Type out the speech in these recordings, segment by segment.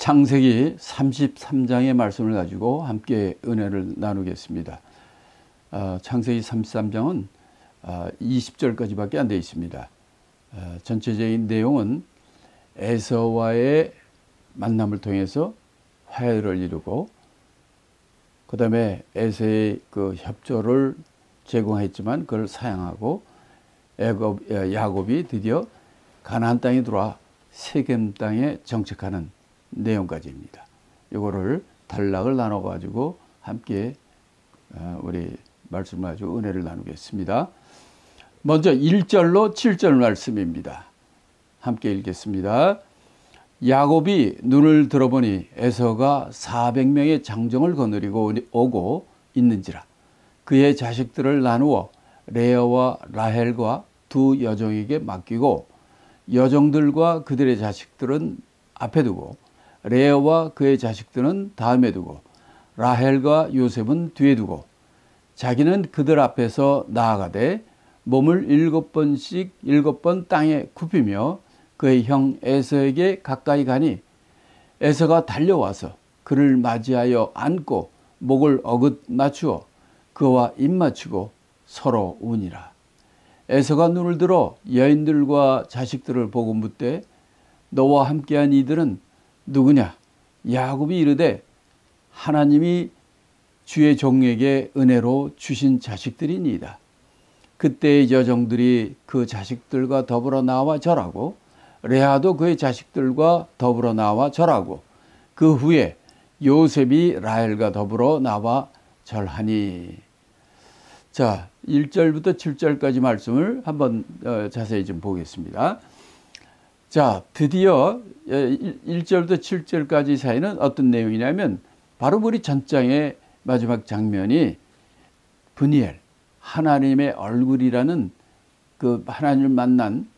창세기 33장의 말씀을 가지고 함께 은혜를 나누겠습니다. 창세기 33장은 20절까지밖에 안 되어 있습니다. 전체적인 내용은 에서와의 만남을 통해서 화해를 이루고, 그 다음에 에서의 그 협조를 제공했지만 그걸 사양하고, 야곱이 드디어 가나안 땅에 들어와 세겜 땅에 정착하는 내용까지입니다. 이거를 단락을 나눠 가지고 함께 우리 말씀을 가지고 은혜를 나누겠습니다. 먼저 1절로 7절 말씀입니다. 함께 읽겠습니다. 야곱이 눈을 들어보니 에서가 400명의 장정을 거느리고 오고 있는지라. 그의 자식들을 나누어 레아와 라헬과 두 여종에게 맡기고, 여종들과 그들의 자식들은 앞에 두고 레아와 그의 자식들은 다음에 두고 라헬과 요셉은 뒤에 두고, 자기는 그들 앞에서 나아가되 몸을 7번씩 7번 땅에 굽히며 그의 형 에서에게 가까이 가니, 에서가 달려와서 그를 맞이하여 안고 목을 어긋 맞추어 그와 입 맞추고 서로 우니라. 에서가 눈을 들어 여인들과 자식들을 보고 묻되, 너와 함께한 이들은 누구냐? 야곱이 이르되, 하나님이 주의 종에게 은혜로 주신 자식들이니이다. 그때의 여종들이 그 자식들과 더불어 나와 절하고, 레아도 그의 자식들과 더불어 나와 절하고, 그 후에 요셉이 라헬과 더불어 나와 절하니. 자, 1절부터 7절까지 말씀을 한번 자세히 좀 보겠습니다. 자, 드디어 1절부터 7절까지 사이는 어떤 내용이냐면, 바로 우리 전장의 마지막 장면이 브니엘, 하나님의 얼굴이라는 그 하나님을 만난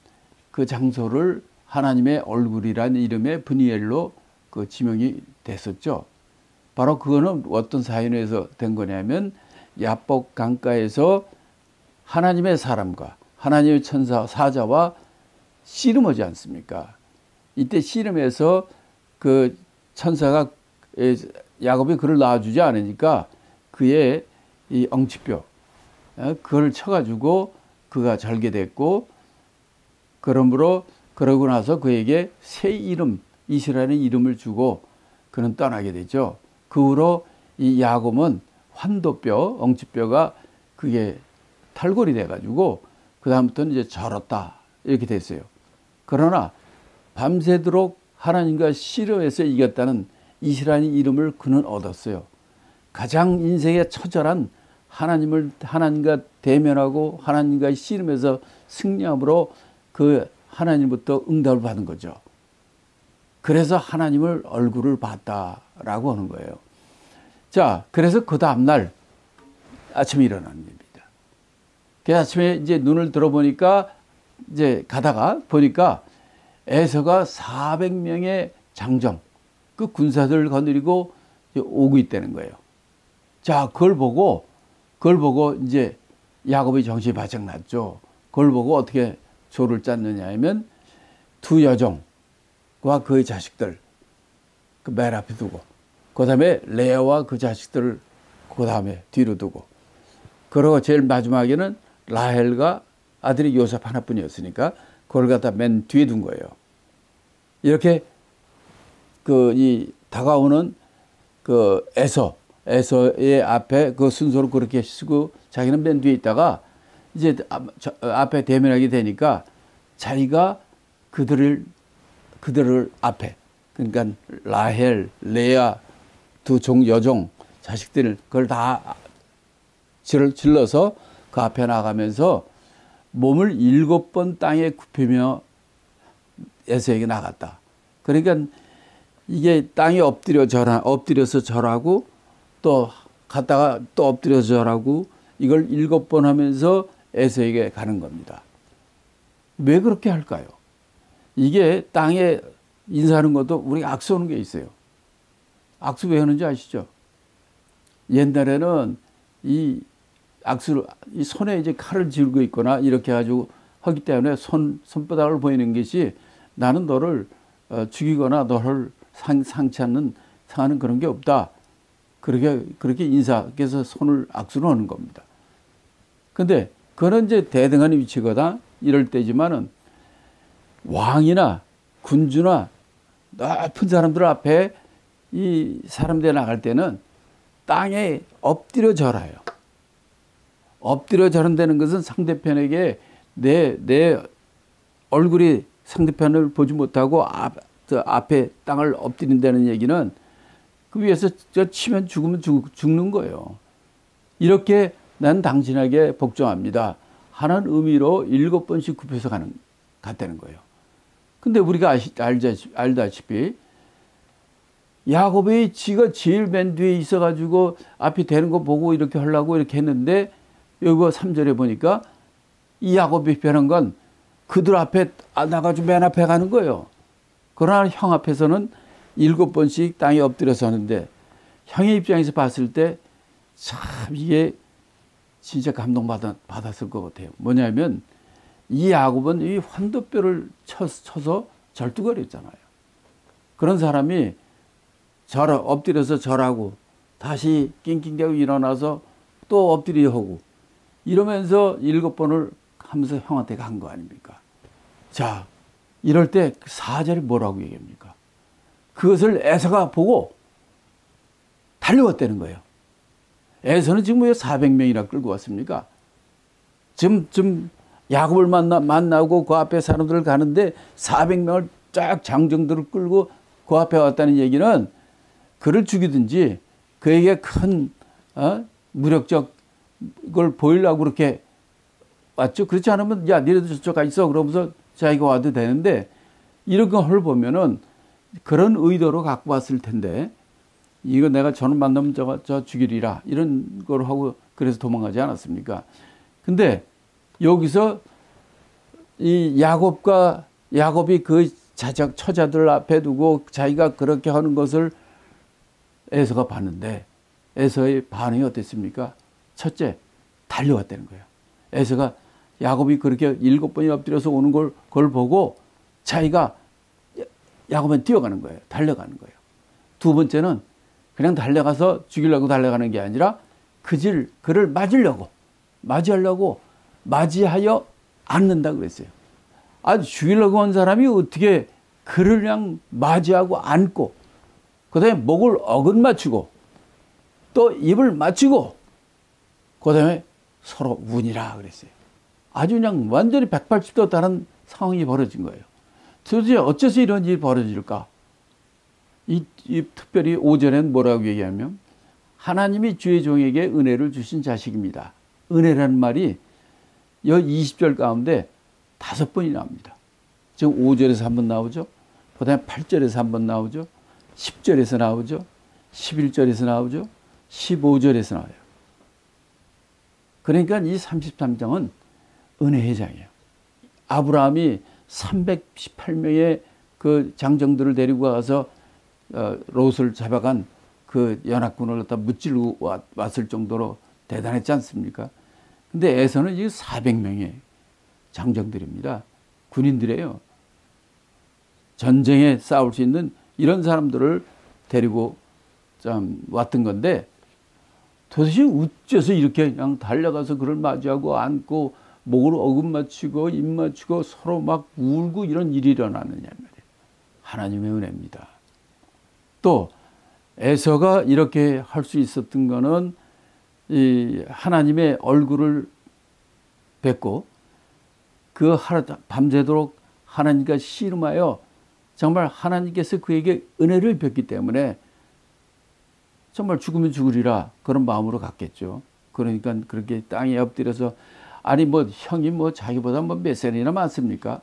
그 장소를 하나님의 얼굴이라는 이름의 브니엘로 그 지명이 됐었죠. 바로 그거는 어떤 사연에서 된 거냐면, 야복 강가에서 하나님의 사람과 하나님의 천사 사자와 씨름하지 않습니까? 이때 씨름에서 그 천사가 야곱이 그를 낳아주지 않으니까 그의 이 엉치뼈, 그걸 쳐가지고 그가 절개됐고, 그러고 나서 그에게 새 이름, 이스라엘의 이름을 주고 그는 떠나게 되죠. 그 후로 이 야곱은 환도뼈, 엉치뼈가 그게 탈골이 돼가지고 그 다음부터는 이제 절었다 이렇게 됐어요. 그러나 밤새도록 하나님과 씨름해서 이겼다는 이스라엘 이름을 그는 얻었어요. 가장 인생에 처절한 하나님과 대면하고 하나님과 씨름해서 승리함으로 그 하나님부터 응답을 받은 거죠. 그래서 하나님을 얼굴을 봤다라고 하는 거예요. 자, 그래서 그 다음날 아침에 일어나는 겁니다. 그 아침에 이제 눈을 들어보니까, 이제 가다가 보니까 에서가 400명의 장정, 그 군사들을 거느리고 오고 있다는 거예요. 자, 그걸 보고 이제 야곱이 정신이 바짝 났죠. 그걸 보고 어떻게 조를 짰느냐 하면, 두 여종과 그의 자식들 그 맨 앞에 두고, 그 다음에 레아와 그 자식들을 그 다음에 뒤로 두고, 그리고 제일 마지막에는 라헬과 아들이 요셉 하나뿐이었으니까 그걸 갖다 맨 뒤에 둔 거예요. 이렇게 이 다가오는 그 에서의 앞에 그 순서로 그렇게 쓰고, 자기는 맨 뒤에 있다가 이제 앞에 대면하게 되니까 자기가 그들을 앞에, 그러니까 라헬, 레아 두 여종 자식들을 그걸 다 질러서 그 앞에 나가면서 몸을 7번 땅에 굽히며 에서에게 나갔다. 그러니까 이게 땅에 엎드려서 절하고, 또 갔다가 또 엎드려서 절하고, 이걸 7번 하면서 에서에게 가는 겁니다. 왜 그렇게 할까요? 이게 땅에 인사하는 것도 우리가 악수 하는 게 있어요. 악수 왜 하는지 아시죠? 옛날에는 이 악수를, 이 손에 이제 칼을 쥐고 있거나 이렇게 해가지고 하기 때문에 손바닥을 보이는 것이, 나는 너를 죽이거나 너를 상하는 그런 게 없다. 그렇게 인사께서 손을 악수를 하는 겁니다. 근데 그는 이제 대등한 위치거다 이럴 때지만은 왕이나 군주나 높은 사람들 앞에 이 사람들이 나갈 때는 땅에 엎드려 절아요. 엎드려 절한다는 것은 상대편에게 내 얼굴이 상대편을 보지 못하고 앞에 땅을 엎드린다는 얘기는 그 위에서 치면 죽으면 죽는 거예요. 이렇게 난 당신에게 복종합니다 하는 의미로 7번씩 굽혀서 갔다는 거예요. 근데 우리가 알다시피 야곱이 지가 제일 맨 뒤에 있어가지고 앞이 되는 거 보고 이렇게 하려고 이렇게 했는데 여기 3절에 보니까 이 야곱이 변한 건 그들 앞에 나가지고 맨 앞에 가는 거예요. 그러나 형 앞에서는 7번씩 땅에 엎드려서 하는데 형의 입장에서 봤을 때 참 이게 진짜 감동받았을 것 같아요. 뭐냐면 이 야곱은 이 환도뼈를 쳐서 절뚝거렸잖아요. 그런 사람이 엎드려서 절하고 다시 낑낑대고 일어나서 또 엎드려 하고 이러면서 7번을 하면서 형한테 간 거 아닙니까? 자, 이럴 때 4절이 뭐라고 얘기합니까? 그것을 에서가 보고 달려왔다는 거예요. 에서는 지금 왜 400명이나 끌고 왔습니까? 지금 야곱을 만나고 그 앞에 사람들을 가는데 400명을 쫙 장정들을 끌고 그 앞에 왔다는 얘기는 그를 죽이든지 그에게 큰 무력적 걸 보이려고 그렇게 왔죠. 그렇지 않으면 야 니네도 저쪽 가 있어 그러면서 자기가 와도 되는데 이런 걸 보면은 그런 의도로 갖고 왔을 텐데 이거 내가 저는 만나면 저 죽이리라 이런 걸 하고 그래서 도망가지 않았습니까? 근데 여기서 이 야곱이 그 처자들 앞에 두고 자기가 그렇게 하는 것을 에서가 봤는데 에서의 반응이 어땠습니까? 첫째, 달려왔다는 거예요. 에서가 야곱이 그렇게 7번이 엎드려서 오는 걸 보고 자기가 야곱은 뛰어가는 거예요. 달려가는 거예요. 두 번째는 그냥 달려가서 죽이려고 달려가는 게 아니라 그를 맞이하려고 맞이하여 앉는다 그랬어요. 아주 죽이려고 한 사람이 어떻게 그를 그냥 맞이하고 앉고 그 다음에 목을 어긋맞추고 또 입을 맞추고 그 다음에 서로 운이라 그랬어요. 아주 그냥 완전히 180도 다른 상황이 벌어진 거예요. 도대체 어째서 이런 일이 벌어질까? 특별히 5절에는 뭐라고 얘기하면 하나님이 주의 종에게 은혜를 주신 자식입니다. 은혜라는 말이 여기 20절 가운데 5번이 나옵니다. 지금 5절에서 한 번 나오죠. 그 다음에 8절에서 한 번 나오죠. 10절에서 나오죠. 11절에서 나오죠. 15절에서 나와요. 그러니까 이 33장은 은혜의 장이에요. 아브라함이 318명의 그 장정들을 데리고 가서 롯을 잡아간 그 연합군을 갖다 무찌르고 왔을 정도로 대단했지 않습니까? 근데 에서는 이 400명의 장정들입니다. 군인들이에요. 전쟁에 싸울 수 있는 이런 사람들을 데리고 왔던 건데 도대체 어째서 이렇게 그냥 달려가서 그를 맞이하고 안고 목을 어긋맞추고 입 맞추고 서로 막 울고 이런 일이 일어나느냐 말이에요. 하나님의 은혜입니다. 또 에서가 이렇게 할 수 있었던 거는 이 하나님의 얼굴을 뵙고 그 밤새도록 하나님과 씨름하여 정말 하나님께서 그에게 은혜를 뵙기 때문에 정말 죽으면 죽으리라 그런 마음으로 갔겠죠. 그러니까 그렇게 땅에 엎드려서 아니 형이 자기보다 몇 살이나 많습니까?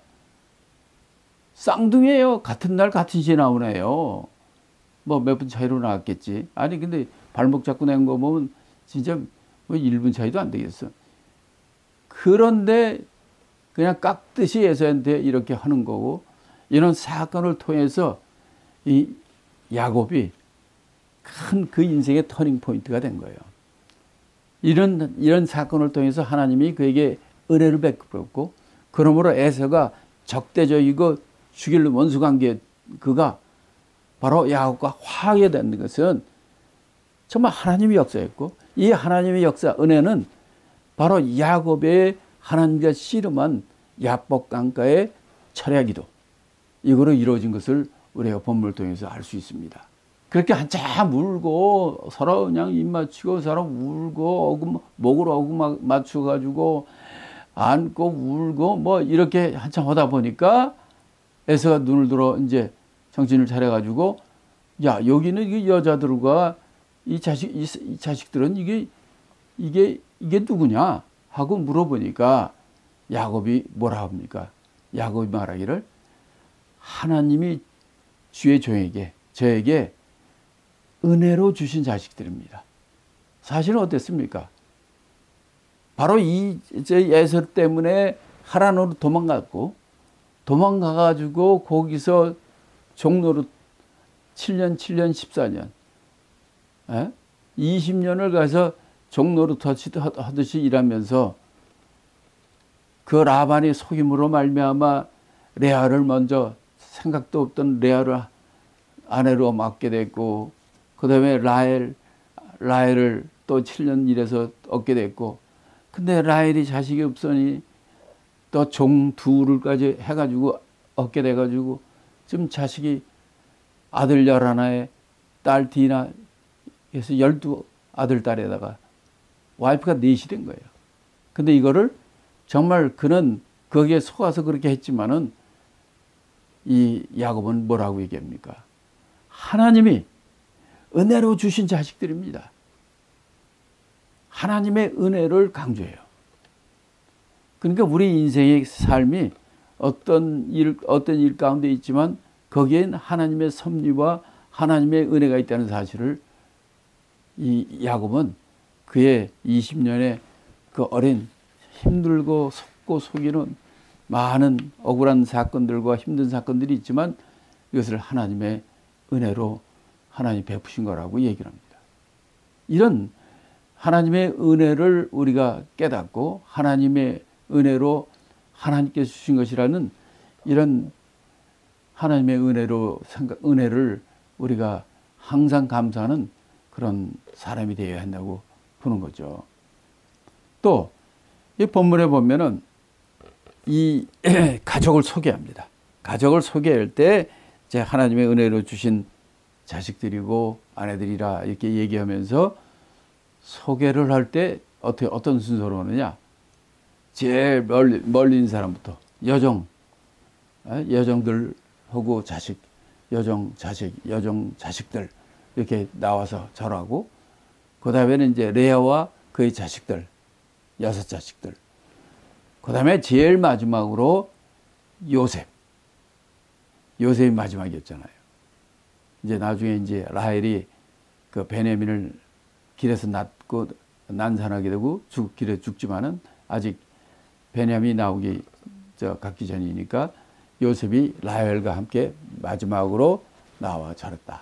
쌍둥이에요. 같은 날 같은 시에 나오네요. 몇 분 차이로 나왔겠지. 아니 근데 발목 잡고 낸 거 보면 진짜 1분 차이도 안 되겠어. 그런데 그냥 깍듯이 에서한테 이렇게 하는 거고 이런 사건을 통해서 이 야곱이 큰 그 인생의 터닝 포인트가 된 거예요. 이런 사건을 통해서 하나님이 그에게 은혜를 베풀었고 그러므로 에서가 적대적이고 죽일 원수관계 그가 바로 야곱과 화하게 된 것은 정말 하나님의 역사였고, 이 하나님의 역사, 은혜는 바로 야곱의 하나님과 씨름한 야복 강가의 철야기도, 이거로 이루어진 것을 우리가 본문을 통해서 알 수 있습니다. 그렇게 한참 울고 서로 그냥 입 맞추고 서로 울고 목으로 어구 맞춰가지고 안고 울고 뭐 이렇게 한참 하다 보니까 에서가 눈을 들어 이제 정신을 차려가지고, 야, 여기는 이 여자들과 이 자식들은 이게 누구냐 하고 물어보니까 야곱이 뭐라 합니까? 야곱이 말하기를, 하나님이 주의 종에게, 저에게 은혜로 주신 자식들입니다. 사실은 어땠습니까? 바로 이 에서 때문에 하란으로 도망가가지고 거기서 종로로 7년, 14년, 20년을 가서 종로로 하듯이 일하면서 그 라반의 속임으로 말미암아 레아를 먼저, 생각도 없던 레아를 아내로 맡게 됐고, 그 다음에 라헬을 또 7년 일해서 얻게 됐고, 근데 라헬이 자식이 없으니 또 종 둘을까지 해가지고 얻게 돼가지고 지금 자식이 아들 11에 딸 디나 해서 12 아들 딸에다가 와이프가 넷이 된 거예요. 근데 이거를 정말 그는 거기에 속아서 그렇게 했지만은 이 야곱은 뭐라고 얘기합니까? 하나님이 은혜로 주신 자식들입니다. 하나님의 은혜를 강조해요. 그러니까 우리 인생의 삶이 어떤 일 가운데 있지만 거기엔 하나님의 섭리와 하나님의 은혜가 있다는 사실을 이 야곱은 그의 20년의 그 어린 힘들고 속고 속이는 많은 억울한 사건들과 힘든 사건들이 있지만 이것을 하나님의 은혜로 하나님이 베푸신 거라고 얘기를 합니다. 이런 하나님의 은혜를 우리가 깨닫고 하나님의 은혜로 하나님께서 주신 것이라는 이런 하나님의 은혜를 우리가 항상 감사하는 그런 사람이 되어야 한다고 보는 거죠. 또 이 본문에 보면은 이 가족을 소개합니다. 가족을 소개할 때 이제 하나님의 은혜로 주신 자식들이고 아내들이라 이렇게 얘기하면서 소개를 할 때 어떤 순서로 하느냐? 제일 멀리 있는 사람부터 여정들하고 자식, 여정 자식들 이렇게 나와서 절하고, 그 다음에는 이제 레아와 그의 자식들 6자식들, 그 다음에 제일 마지막으로 요셉이 마지막이었잖아요. 이제 나중에 이제 라헬이 그 베냐민을 길에서 난산하게 되고 길에 죽지만은 아직 베냐민이 갖기 전이니까 요셉이 라헬과 함께 마지막으로 나와 절했다.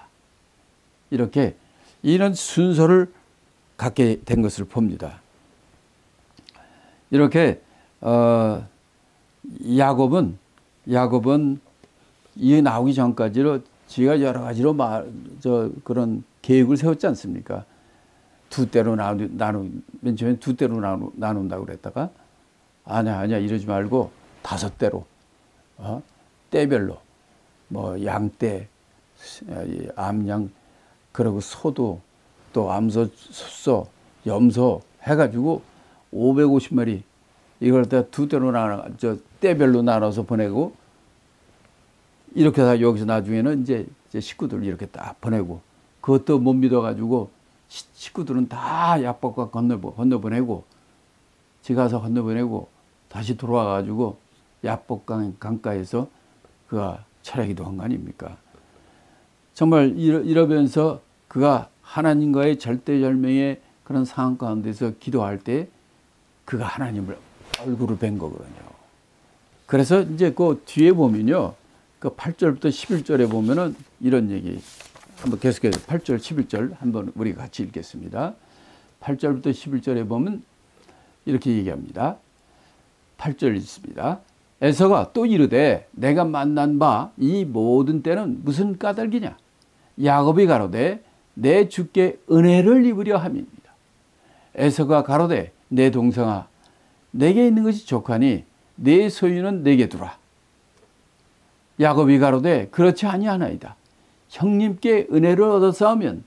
이렇게 이런 순서를 갖게 된 것을 봅니다. 이렇게 야곱은 이 나오기 전까지로 지가 여러 가지로 그런 계획을 세웠지 않습니까? 맨 처음에 2대로 나눈다고 그랬다가 아니야 이러지 말고 5대로 떼별로 뭐 양떼, 암양, 그리고 소도 또 암소, 숫소, 염소 해가지고 550마리 이걸 다 2대로 떼별로 나눠서 보내고, 이렇게 다 여기서 나중에는 이제 식구들 이렇게 딱 보내고, 그것도 못 믿어가지고 식구들은 다 야복과 건너보내고, 지 가서 건너보내고 다시 돌아와가지고 야복 강가에서 그가 철야기도 한 거 아닙니까? 정말 이러면서 그가 하나님과의 절대절명의 그런 상황 가운데서 기도할 때 그가 하나님을 얼굴을 뵌 거거든요. 그래서 이제 그 뒤에 보면요, 그 8절부터 11절에 보면은 이런 얘기, 한번 계속해서 8절, 11절 한번 우리 같이 읽겠습니다. 8절부터 11절에 보면 이렇게 얘기합니다. 8절 있습니다. 에서가 또 이르되 내가 만난 바 이 모든 때는 무슨 까닭이냐? 야곱이 가로되 내 주께 은혜를 입으려 함입니다. 에서가 가로되 내 동생아 내게 있는 것이 족하니 내 소유는 내게 두라. 야곱이 가로되 그렇지 아니하나이다. 형님께 은혜를 얻어싸우면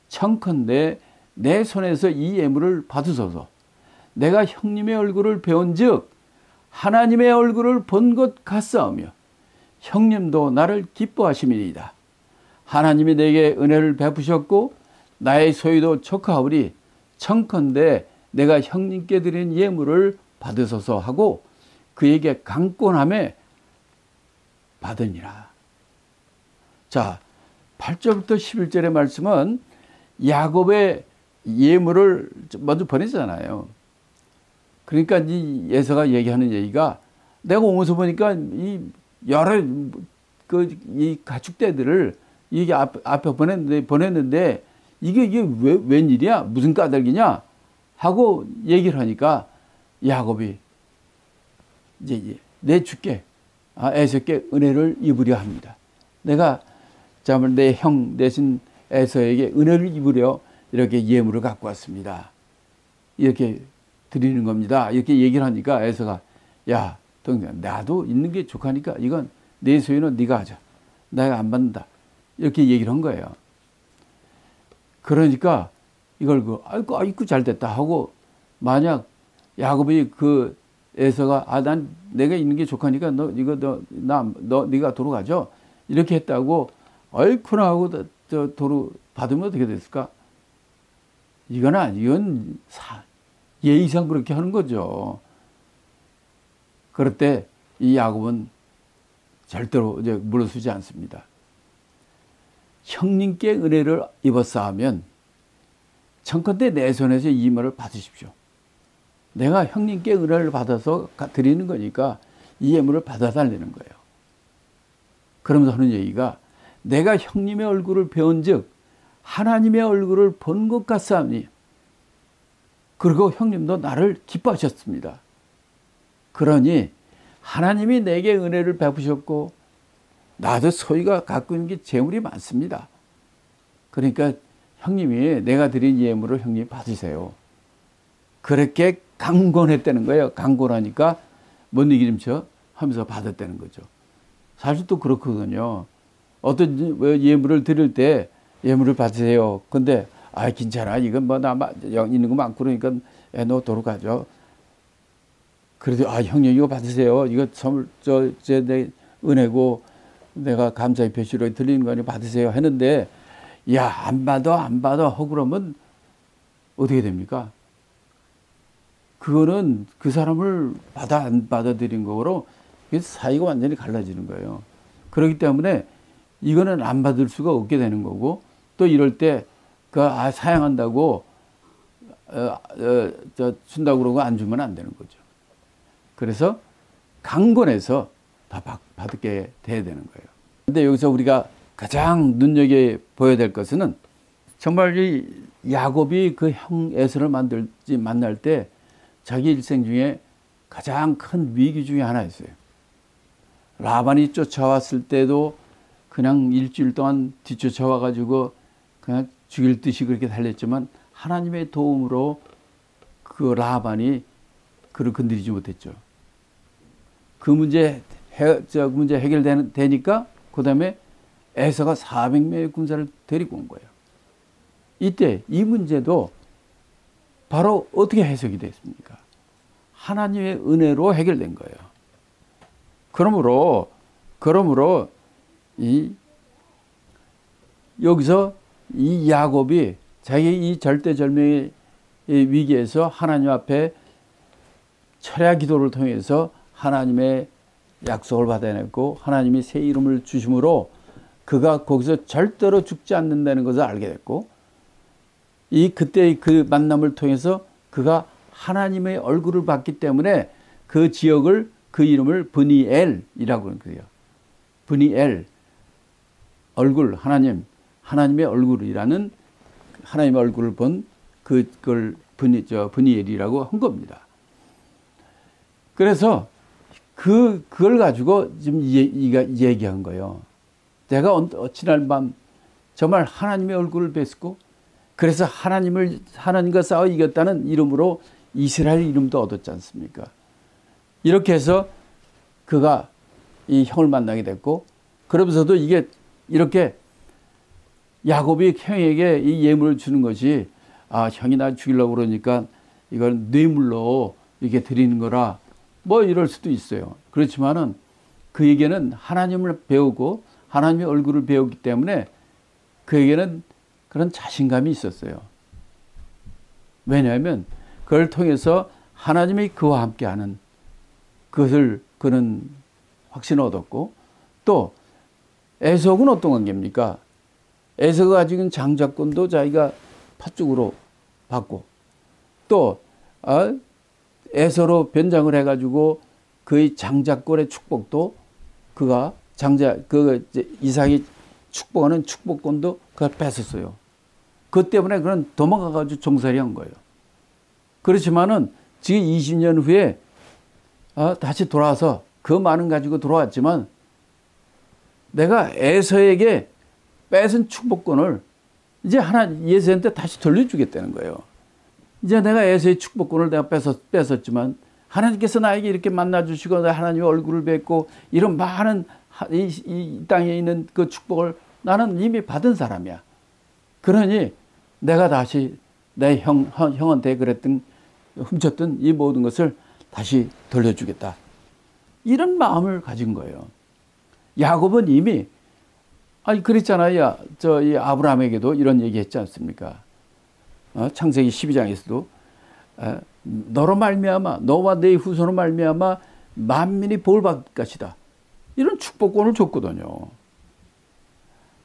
청컨대 내 손에서 이 예물을 받으소서. 내가 형님의 얼굴을 배운즉 하나님의 얼굴을 본 것 같사오며 형님도 나를 기뻐하심이니이다. 하나님이 내게 은혜를 베푸셨고 나의 소유도 족하오리 청컨대 내가 형님께 드린 예물을 받으소서 하고 그에게 강권함에 받으니라. 자, 8절부터 11절의 말씀은 야곱의 예물을 먼저 보내잖아요. 그러니까 이 에서가 얘기하는 얘기가 내가 오면서 보니까 이 여러 이 가축대들을 이게 앞에 보냈는데 이게 웬일이야? 무슨 까닭이냐? 하고 얘기를 하니까 야곱이 이제 내 주께 에서께 은혜를 입으려 합니다. 내가 잠을 내 형 대신 에서에게 은혜를 입으려 이렇게 예물을 갖고 왔습니다. 이렇게 드리는 겁니다. 이렇게 얘기를 하니까 에서가 야, 동생 나도 있는 게 족하니까 이건 내 소유는 네가 하자. 내가 안 받는다. 이렇게 얘기를 한 거예요. 그러니까 이걸 아이고 잘 됐다 하고 만약 야곱이 그 에서가 난 내가 있는 게 족하니까 너 네가 도로 가져 이렇게 했다고 얼큰하 하고 도로 받으면 어떻게 됐을까? 이건 예의상 그렇게 하는 거죠. 그럴 때 이 야곱은 절대로 이제 물러서지 않습니다. 형님께 은혜를 입었사하면 청컨대 내 손에서 이 예물을 받으십시오. 내가 형님께 은혜를 받아서 드리는 거니까 이 예물을 받아달라는 거예요. 그러면서 하는 얘기가 내가 형님의 얼굴을 배운 즉 하나님의 얼굴을 본 것 같사오니 그리고 형님도 나를 기뻐하셨습니다. 그러니 하나님이 내게 은혜를 베푸셨고 나도 소유가 갖고 있는 게 재물이 많습니다. 그러니까 형님이 내가 드린 예물을 형님이 받으세요. 그렇게 강권했다는 거예요. 강권하니까 뭔 얘기림쳐 하면서 받았다는 거죠. 사실 또 그렇거든요. 어떤 예물을 드릴 때 예물을 받으세요. 근데 괜찮아. 이건 뭐 나 있는 거 많고 그러니까 너 도로 가죠. 그래도 형님 이거 받으세요. 이거 선물 내 은혜고 내가 감사의 표시로 드리는 거니 받으세요. 했는데 야 안 받아 하고 그러면 어떻게 됩니까? 그거는 그 사람을 안 받아들인 거로 사이가 완전히 갈라지는 거예요. 그렇기 때문에 이거는 안 받을 수가 없게 되는 거고 또 이럴 때 사양한다고 준다고 그러고 안 주면 안 되는 거죠. 그래서 강권해서 다 받게 돼야 되는 거예요. 근데 여기서 우리가 가장 눈여겨봐야 될 것은 정말 이 야곱이 그 형 에서를 만날 때 자기 일생 중에 가장 큰 위기 중에 하나였어요. 라반이 쫓아왔을 때도 그냥 일주일 동안 뒤쫓아와가지고 그냥 죽일 듯이 그렇게 달렸지만 하나님의 도움으로 그 라반이 그를 건드리지 못했죠. 그 문제 해결되니까 그 다음에 에서가 400명의 군사를 데리고 온 거예요. 이때 이 문제도 바로 어떻게 해석이 됐습니까? 하나님의 은혜로 해결된 거예요. 그러므로 여기서 이 야곱이 자기 이 절대절명의 위기에서 하나님 앞에 철야 기도를 통해서 하나님의 약속을 받아냈고 하나님이 새 이름을 주심으로 그가 거기서 절대로 죽지 않는다는 것을 알게 됐고 그때의 그 만남을 통해서 그가 하나님의 얼굴을 봤기 때문에 그 지역을 그 이름을 브니엘이라고 하는 거예요. 브니엘 얼굴 하나님의 얼굴이라는 하나님의 얼굴을 본 그걸 브니엘이라고 한 겁니다. 그래서 그걸 가지고 지금 얘기한 거예요. 내가 지난밤 정말 하나님의 얼굴을 뵀고 그래서 하나님과 싸워 이겼다는 이름으로 이스라엘 이름도 얻었지 않습니까? 이렇게 해서 그가 이 형을 만나게 됐고 그러면서도 이게 이렇게 야곱이 형에게 이 예물을 주는 것이 형이 날 죽이려고 그러니까 이걸 뇌물로 이렇게 드리는 거라 뭐 이럴 수도 있어요. 그렇지만은 그에게는 하나님을 배우고 하나님의 얼굴을 배웠기 때문에 그에게는 그런 자신감이 있었어요. 왜냐하면 그걸 통해서 하나님이 그와 함께하는 그것을 그는 확신을 얻었고 또 에석은 어떤 관계입니까? 에석가 가지고 있는 장자권도 자기가 팥죽으로 받고 또 에서로 변장을 해가지고 그의 장자권의 축복도 그가 이삭이 축복하는 축복권도 그가 뺏었어요. 그것 때문에 그는 도망가가지고 종살이 한 거예요. 그렇지만은 지금 20년 후에 다시 돌아와서 그 많은 가지고 돌아왔지만 내가 에서에게 뺏은 축복권을 이제 에서한테 다시 돌려주겠다는 거예요. 이제 내가 에서의 축복권을 내가 뺏었지만 하나님께서 나에게 이렇게 만나주시고 하나님의 얼굴을 뵙고 이런 많은 이 땅에 있는 그 축복을 나는 이미 받은 사람이야. 그러니 내가 다시 내 형한테 훔쳤던 이 모든 것을 다시 돌려주겠다. 이런 마음을 가진 거예요. 야곱은 이미 그랬잖아요. 이 아브라함에게도 이런 얘기 했지 않습니까? 창세기 12장에서도 너로 말미암아 너와 네 후손으로 말미암아 만민이 복을 받을 것이다. 이런 축복권을 줬거든요.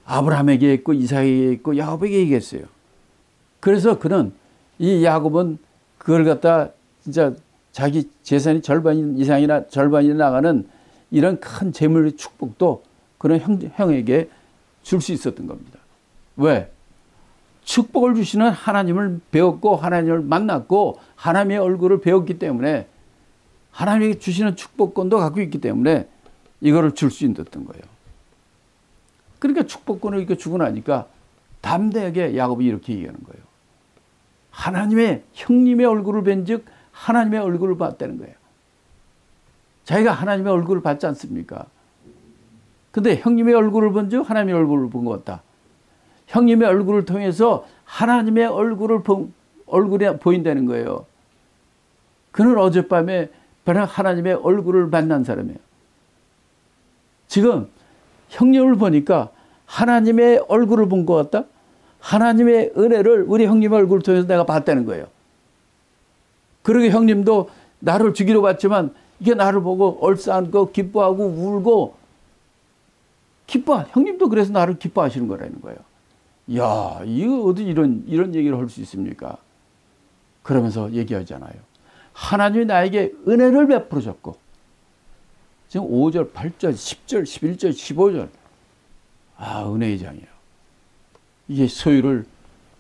아브라함에게 했고 이삭에게 했고 야곱에게 얘기했어요. 그래서 그는 이 야곱은 그걸 갖다 진짜 자기 재산이 절반 이상이나 절반이 나가는 이런 큰 재물의 축복도 그런 형에게 줄 수 있었던 겁니다. 왜? 축복을 주시는 하나님을 배웠고 하나님을 만났고 하나님의 얼굴을 배웠기 때문에 하나님이 주시는 축복권도 갖고 있기 때문에 이거를 줄 수 있었던 거예요. 그러니까 축복권을 이렇게 주고 나니까 담대하게 야곱이 이렇게 얘기하는 거예요. 하나님의 형님의 얼굴을 뵌즉 하나님의 얼굴을 봤다는 거예요. 자기가 하나님의 얼굴을 봤지 않습니까? 근데 형님의 얼굴을 본즉 하나님의 얼굴을 본 것 같다. 형님의 얼굴을 통해서 하나님의 얼굴이 보인다는 거예요. 그는 어젯밤에 하나님의 얼굴을 만난 사람이에요. 지금 형님을 보니까 하나님의 얼굴을 본 것 같다. 하나님의 은혜를 우리 형님의 얼굴을 통해서 내가 봤다는 거예요. 그러게 형님도 나를 죽이러 왔지만 이게 나를 보고 얼싸안고 기뻐하고 울고 형님도 그래서 나를 기뻐하시는 거라는 거예요. 야, 이거 어디 이런 얘기를 할 수 있습니까? 그러면서 얘기하잖아요. 하나님이 나에게 은혜를 베풀어 줬고 지금 5절, 8절, 10절, 11절, 15절 은혜의 장이에요. 이게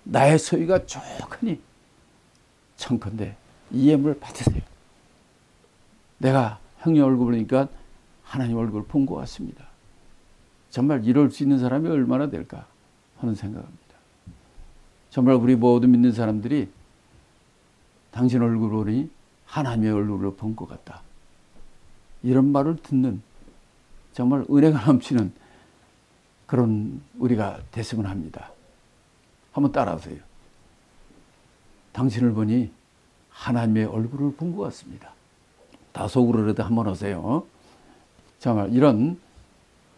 나의 소유가 조금이 청컨대 이 예물을 받으세요. 내가 형님 얼굴 보니까 하나님 얼굴을 본 것 같습니다. 정말 이럴 수 있는 사람이 얼마나 될까 하는 생각합니다. 정말 우리 모든 믿는 사람들이 당신 얼굴을 보니 하나님의 얼굴을 본 것 같다. 이런 말을 듣는 정말 은혜가 넘치는 그런 우리가 됐으면 합니다. 한번 따라하세요. 당신을 보니 하나님의 얼굴을 본 것 같습니다. 다속으로라도 한번 하세요. 정말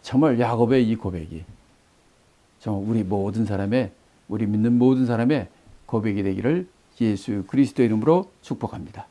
정말 야곱의 이 고백이 정말 우리 믿는 모든 사람의 고백이 되기를 예수 그리스도 이름으로 축복합니다.